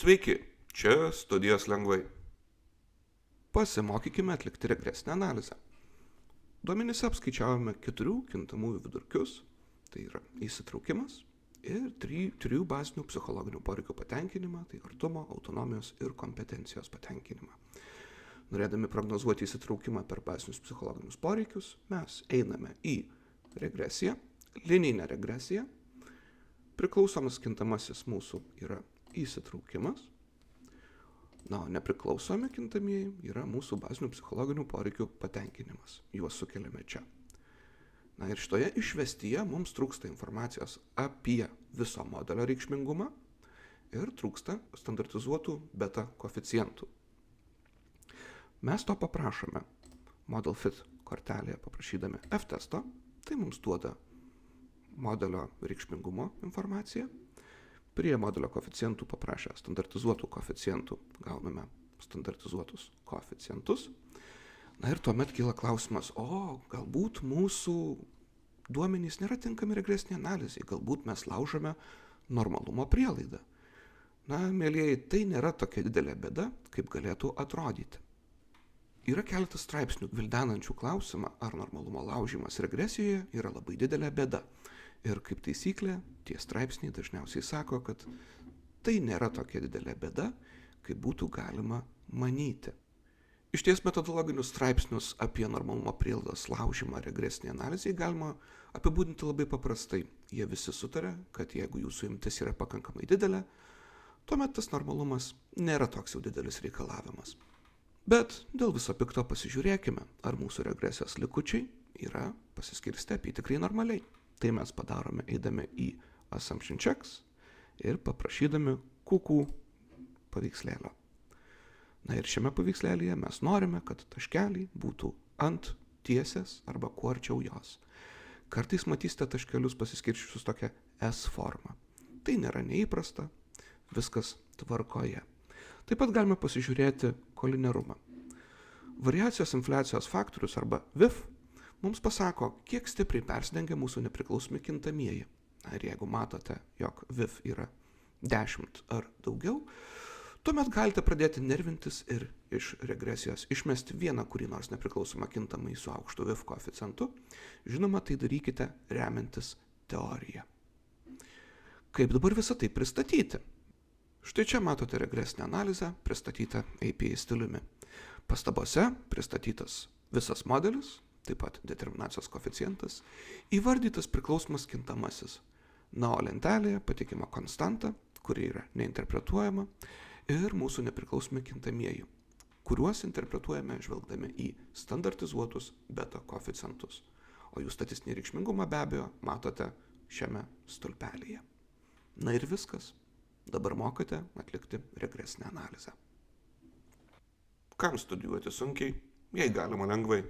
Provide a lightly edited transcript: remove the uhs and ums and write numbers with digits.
Sveiki, čia studijos lengvai. Pasimokykime atlikti regresinę analizę. Duomenyse apskaičiavome 4 kintamųjų vidurkius, tai yra įsitraukimas, ir 3 bazinių psichologinių poreikių patenkinimą, tai artumo, autonomijos ir kompetencijos patenkinimą. Norėdami prognozuoti įsitraukimą per bazinius psichologinius poreikius, mes einame į regresiją, linijinę regresiją. Priklausomas kintamasis mūsų yra įsitraukimas, o nepriklausomi kintamieji yra mūsų bazinių psichologinių poreikių patenkinimas. Juos sukeliame čia. Ir šitoje išvestyje mums trūksta informacijos apie viso modelio reikšmingumą ir trūksta standartizuotų beta koeficientų. Mes to paprašome Model Fit kortelėje paprašydami F-testo, tai mums duoda modelio reikšmingumo informaciją. Prie modelio koeficientų paprašę standartizuotų koeficientų gauname standartizuotus koeficientus. Ir tuomet kyla klausimas, galbūt mūsų duomenys nėra tinkami regresiniai analizai, galbūt mes laužome normalumo prielaidą. Mielieji, tai nėra tokia didelė bėda, kaip galėtų atrodyti. Yra keletas straipsnių gvildenančių klausimą, ar normalumo laužimas regresijoje yra labai didelė bėda. Ir kaip taisyklė, tie straipsniai dažniausiai sako, kad tai nėra tokia didelė bėda, kaip būtų galima manyti. Iš ties metodologinius straipsnius apie normalumo prielaidos laužymą regresinėje analizėje galima apibūdinti labai paprastai. Jie visi sutarė, kad jeigu jūsų imtis yra pakankamai didelė, tuomet tas normalumas nėra toks jau didelis reikalavimas. Bet dėl viso pikto pasižiūrėkime, ar mūsų regresijos likučiai yra pasiskirstę apytikriai normaliai. Tai mes padarome eidami į Assumption Checks ir paprašydami QQ paveikslėlio. Ir šiame paveikslėlyje mes norime, kad taškeliai būtų ant tiesės arba kuo arčiau jos. Kartais matysite taškelius pasiskirčiusius tokią S formą. Tai nėra neįprasta, viskas tvarkoje. Taip pat galime pasižiūrėti kolinerumą. Variacijos infliacijos faktorius arba VIF mums pasako, kiek stipriai persidengia mūsų nepriklausomi kintamieji. Ir jeigu matote, jog VIF yra 10 ar daugiau, tuomet galite pradėti nervintis ir iš regresijos išmesti vieną kurį nors nepriklausomą kintamąjį su aukštu VIF koeficientu. Žinoma, tai darykite remiantis teoriją. Kaip dabar visą tai pristatyti? Štai čia matote regresinę analizę pristatytą APA stiliumi. Pastabose pristatytas visas modelis, taip pat determinacijos koeficientas, įvardytas priklausomas kintamasis. O lentelėje patikima konstanta, kuri yra neinterpretuojama, ir mūsų nepriklausomi kintamieji, kuriuos interpretuojame žvelgdami į standartizuotus beta koeficientus. O jų statistinį reikšmingumą be abejo matote šiame stulpelyje. Ir viskas. Dabar mokate atlikti regresinę analizę. Kam studijuoti sunkiai, jei galima lengvai?